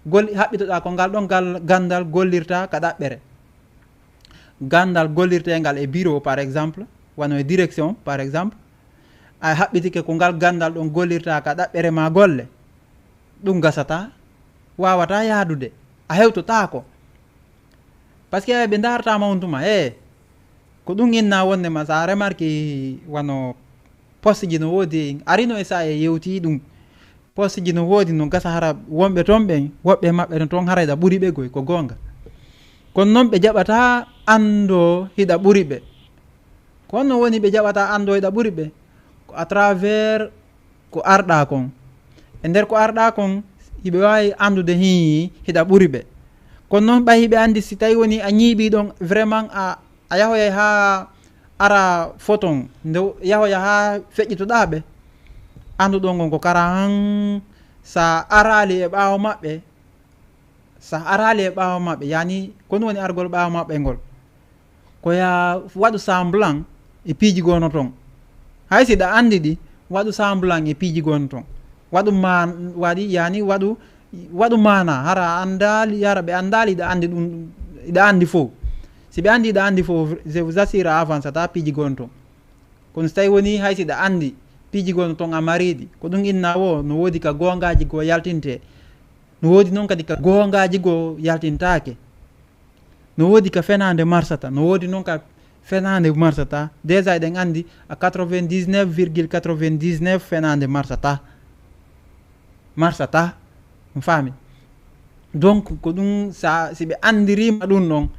haɓɓitoɗa ko ngal ɗon gandal gollirta ka ɗaɓɓere, gandal gollirtengal e bureau par exemple, wano e direction par exemple, a haɓɓitike ko ngal gandal ɗon gollirta ka ɗaɓɓere ma golle, ɗum gasata wawata yaadude, a hewtotako, par ce que ɓe dartama on tuma ko ɗum inna wonde ma sa remarque wano poste ji no woodi arino e sa e yewti ɗum, poste ji no woodi no gasa hara wonɓe toon ɓen woɓɓe maɓɓe no toon harayɗa ɓuuri ɓe goy ko gonga, kono noon ɓe jaɓata ando hiɗa ɓuuri ɓe, kono woni ɓe jaɓata ando hiɗa ɓuuri ɓe ko à travers ko arɗa kon, e nder ko arɗa kon hiɓe wawi andude hiɗa ɓuuri ɓe, kono noon ɓay hiɓe andi si tawi woni a ñiiɓi ɗon vraiment a yahoyay ha ara photon nde yahoya ha feƴƴitoɗaɓe, anduɗon gon ko kara han sa arali e ɓaawo maɓɓe, yani kono woni argol ɓaawo maɓɓe ngol koya waɗu semblant e piiji gono toon, hay siɗa andi ɗi waɗu semblant e piiji gono toon, waɗu mana hara andali hara ɓe andali iɗa andi ɗum iɗa andi fof, si ɓe andi iɗa andi fof je vous assure a avancata piiji gono toon, kono so tawi woni hay siɗa andi piiji gono toon a mariɗi ko ɗum inna wo no woodi ka gongaji go yaltinte, no woodi noon kadi ka gongaji go yaltintake, no woodi ka fenade marsata, no woodi noon ka fenade marsata, déjà eɗen andi a 99,99 fenade marsata mi faami, donc ko ɗum si ɓe andirima ɗum ɗon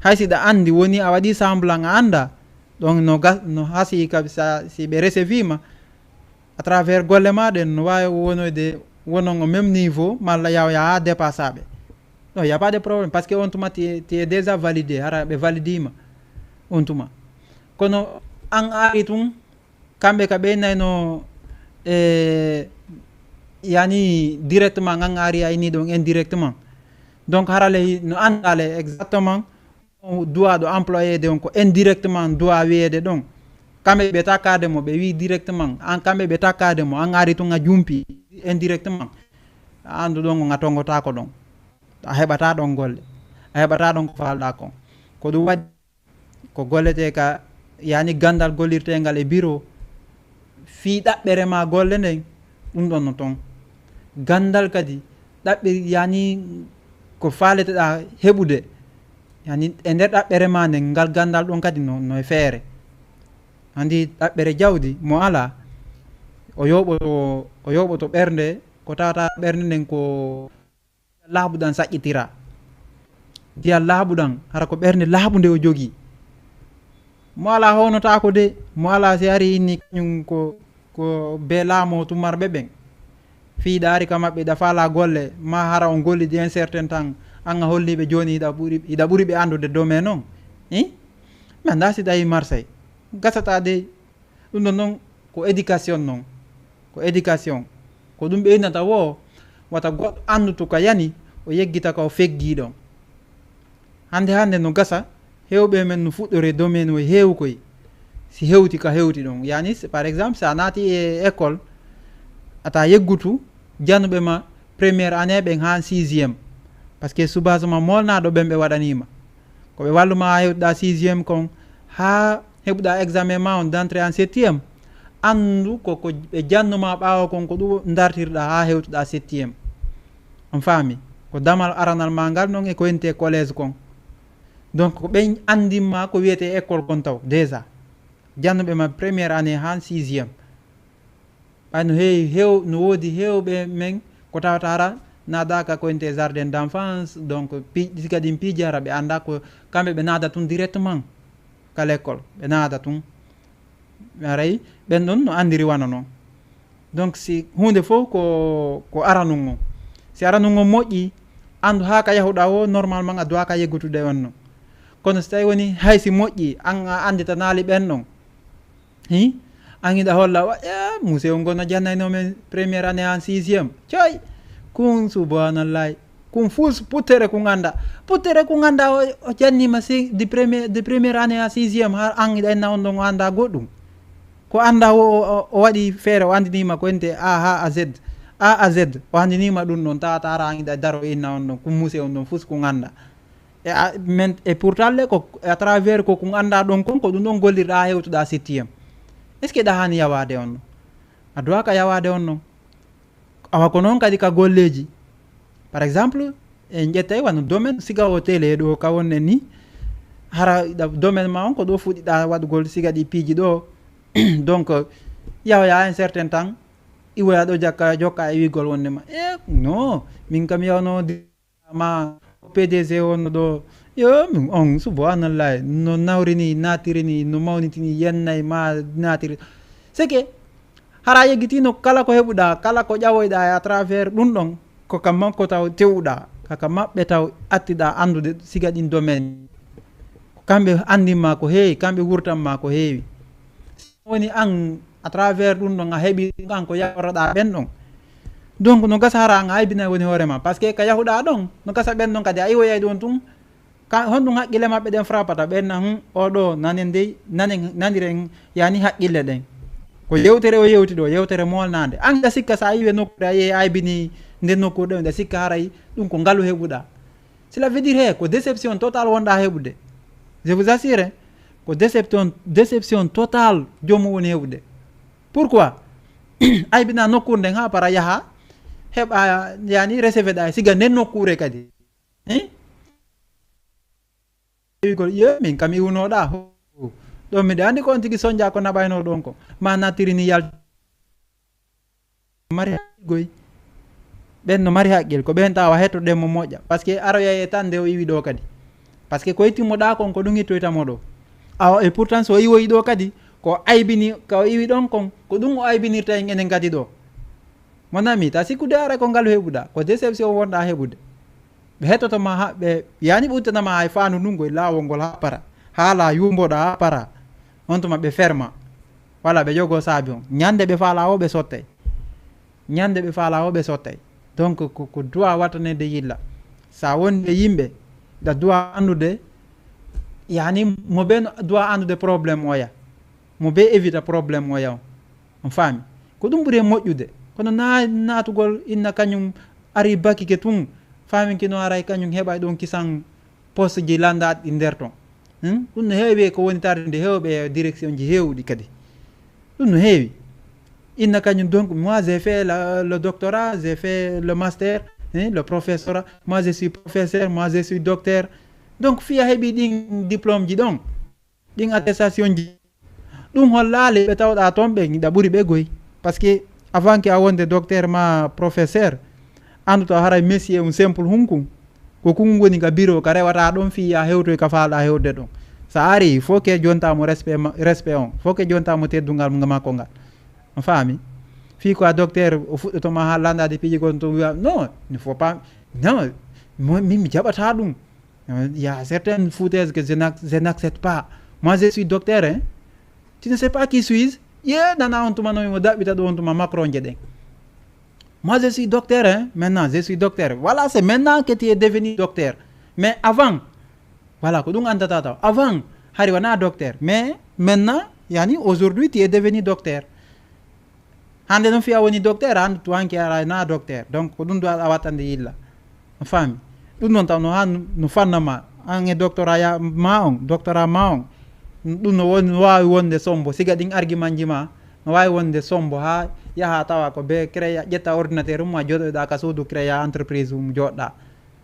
hay siɗa andi woni a waɗi semblant a anda ɗon no hasi ka si ɓe recevima à travers golle maɗen no wawi wonoyde wonon au même niveau malla yawya ha dépassaɓe, non y a pas de problème, parce que on tuma ti est déjà validé, hara ɓe validima on tuma, kono an ari tun kamɓe ka ɓeynayno yani directement an ari ayni ɗon indirectement, donc harale no andale exactement droit do employé de on ko indirectement droit wiede ɗon kamɓe ɓe takkade mo ɓe wi directement an kamɓe ɓe takkade mo an ari to nga jumpi indirectement andu ɗon ko gatongotako ɗon a heɓata ɗon golle a heɓata ɗon ko falɗa kon ko ɗum waɗi ko gollete ka yani gandal gollirtegal e bureau fi ɗaɓɓere ma golle nden ɗum ɗon no toon gandal kadi ɗaɓɓe yani ko faleteɗa heɓude yani e nder ɗaɓɓere ma nden ngal gandal ɗon kadi no e feere andi ɗaɓɓere jawdi mo ala o yoɓoto ɓernde ko tawata ɓernde nden ko laaɓuɗan saƴƴitira ndiyam laaɓuɗan hara ko ɓernde laaɓude o jogii mo ala hownotako de mo ala si ari inni kañum ko be laamo tumarɓe ɓen fiiɗaari ka maɓɓe ɗa faala golle ma hara on gollidi un certain temps an a holliɓe joni hiɗa ɓuri ɓe andude domaine on mi anda si tawi marseille gasata de ɗum ɗon noon ko éducation noon ko éducation ko ɗum ɓeynata wo wata goɗɗo andutu ka yani o yeggita ka o feggiɗon hande no gasa hewɓe men no fuɗɗore domaine o heew koy si hewti ka hewti ɗon yani par exemple sa naati e école ata yeggutu jannuɓe ma premiére année ɓen ha 6e par ce que subasement molnaɗo ɓen ɓe waɗanima koɓe walluma hewɗa 6e kon ha heɓuɗa examen ma on d' entrée en 7e andu koko ɓe jannuma ɓawa kon ko ɗum dartirɗa ha hewtuɗa 7e on faami ko damal aranal ma ngal noon e ko wiyete collége kon donc ko ɓen andinma ko wiyete école kon taw déjà jannuɓe ma premiére année han 6e ɓay no heewi no woodi hewɓe men ko tawata hara naadaka ko wiyete jardin d' enfance donc si kadi piiji hara ɓe anda ko kamɓe ɓe naada tun directement ka l' école ɓe naada tun aray ɓen ɗon no andiri wana noon donc si hunde fof ko aranum on si aranum on moƴƴi andu ha ka yahuɗa o normalement a duwaka yeggutude on noon kono so tawi woni hay si moƴƴi an a andita naali ɓen ɗon an hiɗa holla monsieur o gono jannaynomen premiére année en 6e coy kun subhanallahi kun fus puttere ko ganda o jannima de premiére année en 6e ha an hiɗa enna on ɗon o anda goɗɗum ko anda o waɗi feere o andinima ko wente a ha a z o andinima ɗum ɗon tawata ara an hiɗa daro inna on ɗon kum monsieur on ɗon fus ko ganda e pourtant le ko à travers ko anda ɗon kon ko ɗum ɗon gollirɗa ha hewtuɗa 7e est ce que ɗa hani yawade on non a duwaka yawade on non awa ko noon kadi ka golleji par exemple en ƴettay wano domaine siga o télé ɗo ka wonnen ni hara domaine ma on ko ɗo fuɗɗiɗa waɗugol siga ɗi piiji ɗo donc yawya un certain temps iwoya ɗo jokka e wigol wonnema non min kam yawno ma PDG wonno ɗo yo on subhanallah no nawrini natirini no mawnitini yennay ma natiri c'est que hara yeggitino kala ko heɓuɗa kala ko ƴawoyɗa à travers ɗum ɗon ko kam makko taw tewɗa kaka maɓɓe taw attiɗa andude siga ɗin domaine kamɓe andinma ko heewi kamɓe wurtanma ko heewi woni an à travers ɗum ɗon a heeɓi an ko yawroɗa ɓen ɗon donc no gasa hara an a aybina woni hoorema par ce que ka yahuɗa ɗon no gasa ɓen ɗon kadi a iwoyay ɗon tun honɗum haqqille maɓɓe ɗen frappata ɓenna oɗo nane ndey naniren yani haqqille ɗen ko yewtere o yewti ɗo yewtere molnade an ɗa sikka sa yiwe nokkure a yehi aybini nden nokkure ɗen ɗa sikka haray ɗum ko ngaalu heɓuɗa cela veut dire he ko déception totale wonɗa heɓude je vous assure ko déception totale jomum woni heɓude pourquoi aybina nokkure nden ha para yaha heɓa yani recevé ɗa siga nden nokkure kadi wigol ye min kam iwnoɗa ɗon miɗa andi ko on tigui soñdia ko naɓayno ɗon ko ma nattirini yal mari goy ɓen no mari haqqil ko ɓen tawa hettoɗenmo moƴƴa par ce que aroya e tan nde o iwi ɗo kadi par ce que ko yettimmoɗa kon ko ɗum ittoytamo ɗo awa et pourtant so iwoyi ɗo kadi ko aybini ko iwi ɗon kon ko ɗum o aybinirta en enen kadi ɗo mon ami ta sikkude ara ko ngal heɓuɗa ko déception wonɗa heɓude ɓe hettotoma ha ɓe yani ɓe uttanama hay fandu ndungoy lawol ngol ha para haala yumboɗa ha para on tuma ɓe ferma walla ɓe jogo saabi on ñande ɓe faala o ɓe sottay donc ko droit wattanede yilla sa wonde yimɓe da duwa andude yani mo ɓe duwa andude probléme oya mo ɓe évita probléme oya on faami ko ɗum ɓuuri moƴƴude kono natugol inna kañum ari bakike tun famin kino aray kañum heɓa ɗon kisan poste ji landaɗi ɗi nder ton ɗum no heewi ko woni tarde hewɓe direction ji hewɗi kadi ɗum no heewi inna kañum donc moi j'ai fait le doctorat j'ai fait le master le professorat moi je suis professeur moi je suis docteur donc fiya heeɓi ɗin diplôme ji ɗon ɗin attestation ji ɗum hollali ɓe tawɗa toon ɓe ɗa ɓuuri ɓe goyi par ce que avant que a wonde docteur ma professeur andu to haray métier um simple hunkum ko kum woni ka bureau ka rewata ɗon fiya hewtoy ka falɗa hewde ɗon sa ari faut que jontamo respect on faut que jontamo teddugal makko ngal on faami fi ko a docteur o fuɗɗotoma ha landade piiji gon to wiya non il faut pas non min mi jaɓata ɗum il y a certaines foutaises que je n'accepte pas moi je suis docteur hein tu ne sais pas qui suis ye nana on tuma nomi mo daɓɓita ɗo on tuma macron je ɗen moi je suis docteur hein maintenant je suis docteur voilà c'est maintenant que tu es devenu docteur mais avant voilà ko ɗum andata taw avant hari wona docteur mais maintenant yani aujourd'hui tu es devenu docteur hande noon fiya woni docteur hande to hanki ara na docteur donc ko ɗum do a wattande yilla no faami ɗum noon taw no han no fannama an e doctorat ma on ɗum no wawi wonde sombo siga ɗin argument ji ma no wawi wonde sombo ha yaha tawa ko be créa ƴetta ordinateur um ma joɗoɗa ka suudu créa entreprise um joɗɗa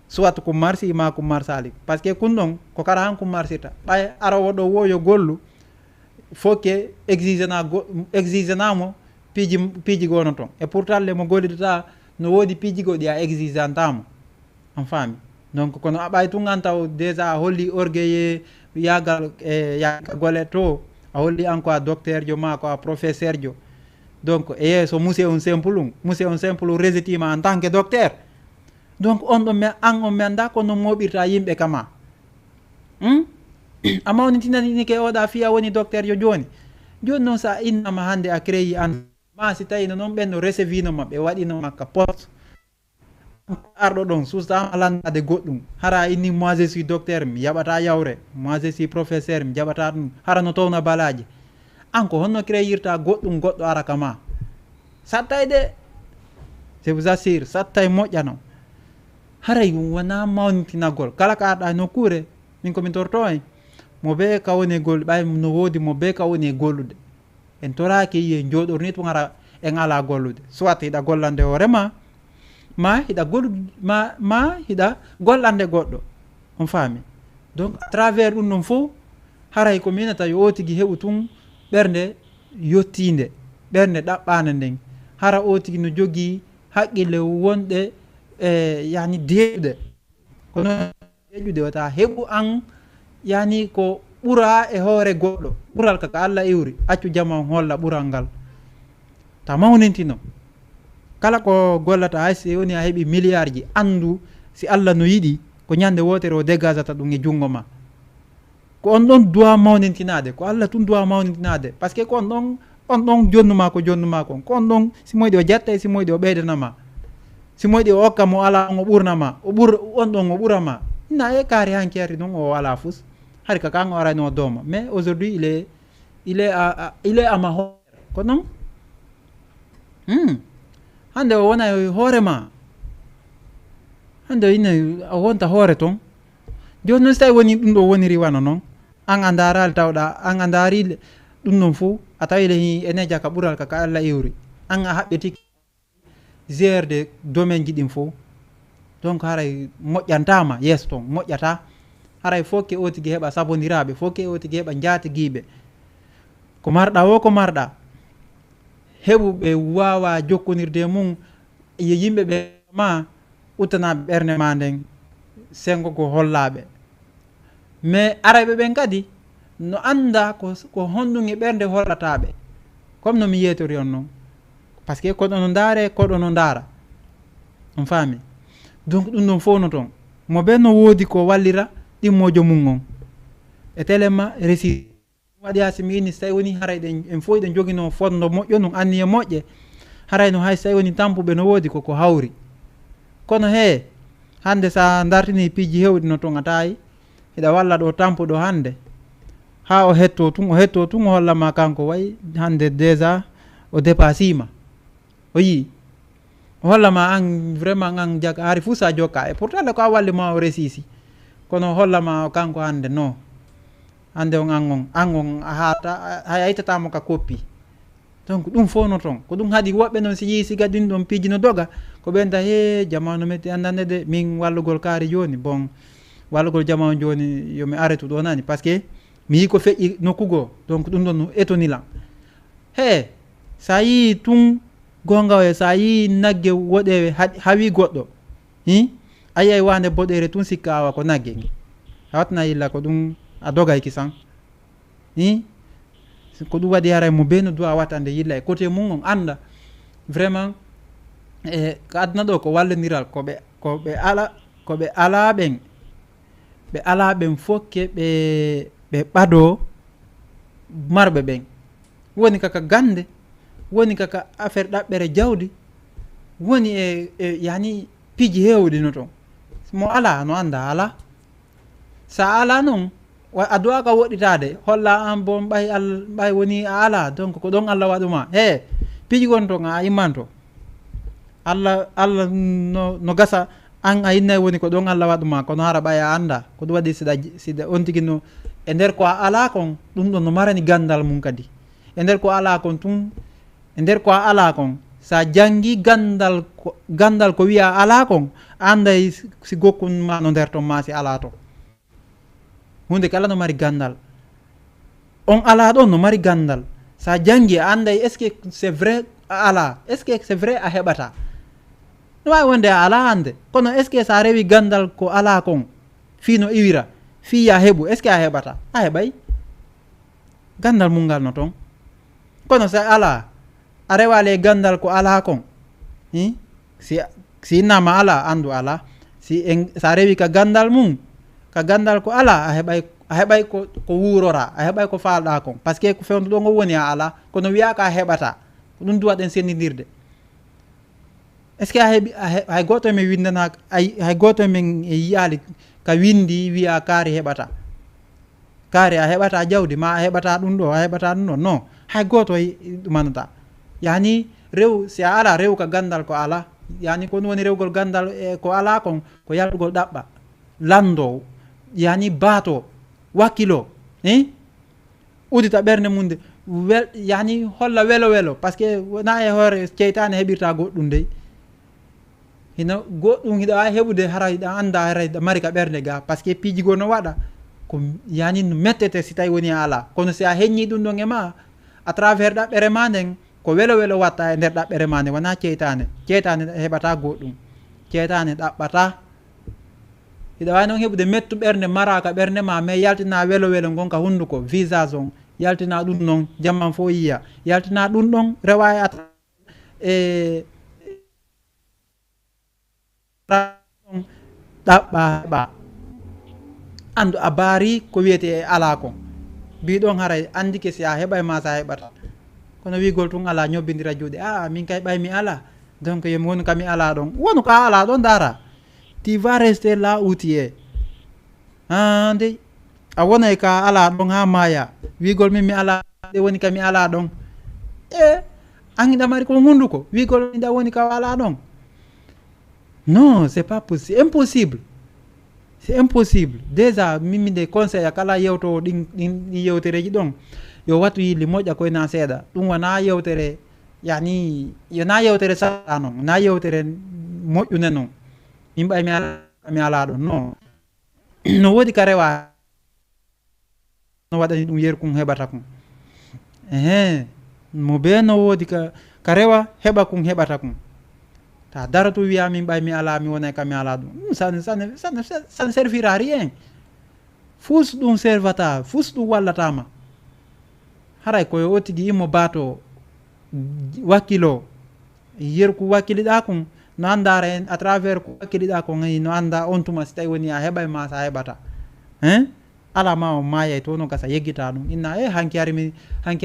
soit ko marsi ma ko marsali par ce que kun ɗon ko kara han ko marsita ɓay arawo ɗo woyo gollu faut que exige namo piiji gono toon et pourtant le mo gollidata no woodi piiji goɗi a exigeantamo on faami donc kono a ɓay tun an taw déjà a holli orgueille yagal gole to a holli an ko a docteur jo ma ko a professeur jo donc e yeeso monsieur on simple résitima en tant que docteur donc on ɗo an o mi anda kono moɓirta yimɓe kama a mawnitinani ke oɗa fiya woni docteur jo joni noon sa innama hande a créi an ma si tawi no noon ɓen no recevino ma ɓe waɗino makka poste arɗo ɗon sustama landade goɗɗum hara inni moi je suis docteur mi yaɓata yawre moi je suis professeur mi jaɓata ɗum hara no towna balaji an ko honno créirta goɗɗum goɗɗo ara kama sattay de je vous assure sattay moƴƴano haray wona mawnitinagol kala ka arɗa nokkure min komin torto en mo be ka woni gol ɓay no woodi mo be ka woni gollude en toraki yiye jooɗorni tun ara en ala gollude soit hiɗa gollande hoorema ma hiɗa hiɗa gollande goɗɗo on faami donc à travers ɗum ɗon fof haray ko minata yo o tigui heɓu tun ɓernde yettinde ɓernde ɗaɓɓande nden hara o tigui no jogui haqqille wonɗe yani deeƴude kono deeƴude wata heɓu an yani ko ɓuura e hoore goɗɗo ɓuural kaka Allah iwri accu jama holla ɓuural ngal ta mawnintino kala ko gollata hay si woni a heeɓi milliard ji andu si Allah no yiɗi ko ñande wotere o dégasata ɗum e jungo ma ko on ɗon duwa mawnintinade ko Allah tun duwa mawnintinade par ce que ko on ɗon jonnuma ko ko on ɗon si moyɗi o jatta si moyɗi o ɓeydanama si moyɗi o hokka mo ala on o ɓurnama on ɗon o ɓurama na e kaari hanki ari noon o ala fus hari ka kan o arani o dooma mais aujourd'hui il est ama hoore ko noon hande o wona hoorema hande ine o wonta hoore toon joni noon so tawi woni ɗum ɗo woniri wana noon an a darali tawɗa an a daari ɗum ɗon fo a tawile ene jaka ɓuural kaka Allah iwri an a haɓɓeti gére de domaine ji ɗin fo donc haray moƴƴantama yeeso toon moƴƴata haray fof ke o tigui heeɓa sabodiraɓe fof ke o tigui heeɓa jaatiguiɓe ko marɗa heɓuɓe wawa jokkodirde mum yo yimɓeɓe ma uttanaɓe ɓerde ma nden sengo ko hollaɓe mais araɓe ɓen kadi no anda ko honɗum e ɓerde hollataɓe comme nomi yetori on noon par ce que koɗo no daare koɗo no daara on faami donc ɗum ɗon fof no toon mo ɓen no woodi ko wallira ɗimmojo mum on e téléma réussi waɗi ha simi inni so tawi woni haray ɗen en fof ɗen joguino fonno moƴƴo ɗum anni e moƴƴe haray no hay so tawi woni tampuɓe no woodi koko hawri kono he hande sa dartini piiji hewɗi no ton a tawi hiɗa walla ɗo tampuɗo hande ha o hetto tun o hollama kanko way hande déjà o dépassima o yii o hollama an vraiment an jaga hari fuu sa jokka e pourtant le ko a wallima o resisi kono hollama kanko hande non hande on an on a hata hay aytatamo ka koppi donc ɗum fof no toon ko ɗum haadi woɓɓe noon si yii si gadin ɗon piiji no doga ko ɓenta he jamanu metti andande de min wallugol kaari joni bon wallugol jamanu joni yomi arrêtu ɗo nani par ce que mi yi ko feƴƴi nokkugo donc ɗum ɗon no étonilan he sa yii tun gonga e sa yii nagge woɗewe hawi goɗɗo a yiyay wande boɗere tun sikka awa ko nagge nge a watna yilla ko ɗum a dogayki san ko ɗum waɗi haray mo be no duwa wattande yilla e côté mum on anda vraiment ko aduna ɗo ko wallodiral koɓe ala ɓen fokke ɓe ɓaɗo marɓe ɓen woni kaka gande woni kaka affaire ɗaɓɓere jawdi woni e yani piiji hewɗi no ton mo ala no anda ala sa ala noon a duwaka woɗɗitade holla an bo ɓay woni a ala donc ko ɗon Allah waɗuma he piiji gon ton a immanto Allah no gasa an a innay woni ko ɗon Allah waɗuma kono hara ɓay a anda ko ɗum waɗi sida on tigi no e nder ko a ala kon ɗum ɗon no marani gandal mum kadi e nder ko ala kon tun e nder ko a ala kon sa jangi gandal ko wiya ala kon anday si gokkunma no nder ton ma si ala to hunde kala no mari gandal on ala ɗon no mari gandal sa jangi a anday est ce que c'est vrai a ala est ce que c'est vrai a heɓata no wawi wonde a ala hande kono est ce que sa rewi gandal ko ala kon fi no iwira fi ya heɓu est ce que a heɓata a heɓay gandal mum ngal no toon kono sa ala a rewale gandal ko ala kon si innama ala andu ala sa rewi ka gandal mum ka gandal ko ala a heɓay ko wurora a heɓay ko falɗa kon par ce que ko fewnuɗo ngo woni a ala kono wiyaka a heɓata ko ɗum duwa ɗen sendidirde est ce que a heeɓi hay goto men windana hay goto men e yiyali ka windi wiya kaari heɓata kaari a heɓata jawdi ma a heɓata ɗum ɗo a heɓata ɗum ɗo non hay goto ɗumanata yani rew si a ala rew ka gandal ko ala yani ko ɗum woni rewgol gandal ko ala kon ko yalɗugol ɗaɓɓa lando yani baato wakkilo udita ɓernde mum de yani holla welo par ce que wona e hoore ceytane heɓirta goɗɗum dey hino goɗɗum hiɗa wawi heɓude hara hiɗa anda hara hiɗa mari ka ɓernde ga par ce que piiji goo no waɗa ko yani no mettete si tawi woni a ala kono si a heññi ɗum ɗon e ma à travers ɗaɓɓere ma nden ko welo watta e nder ɗaɓɓere ma nde wona ceytane heɓata goɗɗum ceytane ɗaɓɓata hiɗa wawi noon heɓude mettu ɓernde maraka ɓernde ma mais yaltina welo gonka hunduko visage on yaltina ɗum noon jamman fo yiya yaltina ɗum ɗon rewa e ɗaɓɓa heɓa andu a baari ko wiyete e ala kon mbiɗon haray andi ke si a heɓay ma sa heɓata kono wigol tun ala ñobbidira juuɗe min kay ɓay mi ala donc yomi woni kami ala ɗon wonu ka ala ɗon dara tu vas rester là où tu es ande a wonay ka ala ɗon ha maya wigol min mi ala ɗe woni kami ala ɗon an hiɗa mari ko hunduko wigol hiɗa woni ka ala ɗon non c'est pas possible c'est impossible déjà min de conseil a kala yewto ɗin yewtereji ɗon yo wattu yilli moƴƴa koyna seeɗa ɗum wona yewtere yani yona yewtere saɗa noon na yewtere moƴƴune noon min ɓay mi ala ɗon non no woodi ka rewa no waɗani ɗum yeru kum heɓata kum mo be no woodi ka rewa heɓa kum heɓata kum ta daratu wiya min ɓay mi ala mi wonay ka mi ala ɗum ça ne servira rien fus ɗum servata fus ɗum wallatama haray koyo o tigi immo baato wakkilo yeru ko wakkiliɗa kum no andara en à travers ko wakkiliɗa ko no anda on tuma si tawi woni a heɓay ma sa heɓata ala ma o mayay to no gasa yeggita ɗum inna hanki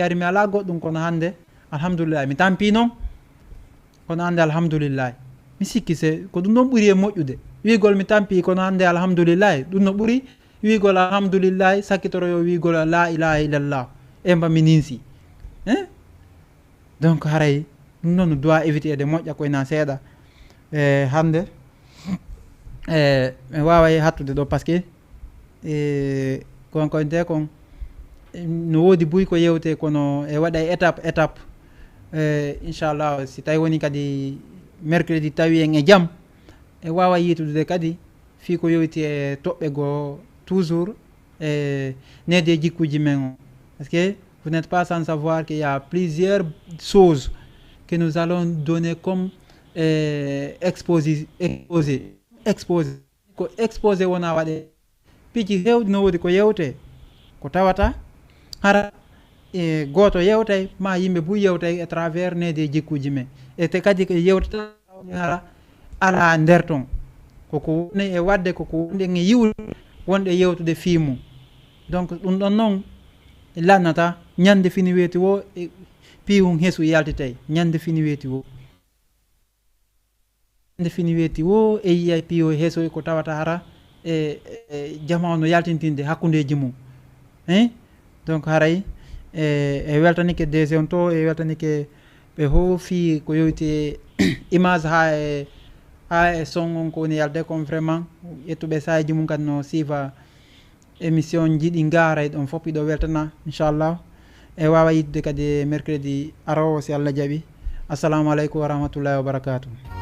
ari mi ala goɗɗum kono hande alhamdulillah mi tampi noon kono hande alhamdulillah mi sikki se ko ɗum ɗon ɓuuri e moƴƴude wigol mi tampi kono hande alhamdoulillahi ɗum no ɓuuri wigol alhamdoulillahi sakkitoro wigol la ilaha illallah e mba mi ninsi donc haray ɗum noon doit éviter de moƴƴa koyna seeɗa hande mi wawa hattude ɗo par ce que konkoynte kon no woodi buy ko yewte kono e waɗa étape inchallah si tawi woni kadi mercredi tawi en e jaam e wawa yitude kadi fi ko yewti e toɓɓe goo toujours nede jikkuji men o parce que vous n'êtes pas sans savoir qu'il y a plusieurs choses que nous allons donner comme exposé ko exposé wona waɗe piji hewɗi no woodi ko yewte ko tawata hara goto yewtay ma yimɓe buy yewtay e travers nede jikkuji men e te kadi ko yewtata hara ala nder ton koko woni e wadde koko wonde e yiwde wonde yewtude fiimu donc ɗum ɗon noon lannata ñande fini weeti wo e piiwum heesu yaltitay ñande fini weeti wo ñande fini weeti wo e yiya piiwo heeso ko tawata hara e jamanu yaltintinde hakkundeji mum donc haray e weltanike deuxiéme to e weltanike ɓe hoofi ko yowti image ha e son on ko woni yalde comme vraiment ƴettuɓe sahaji mum kadi no siifa émission jiɗi gaaray ɗon fof iɗo weltana inchallah e wawa yidde kadi mercredi arowo si Allah jaaɓi assalamu aleykum wa rahmatullahi wa barakatuh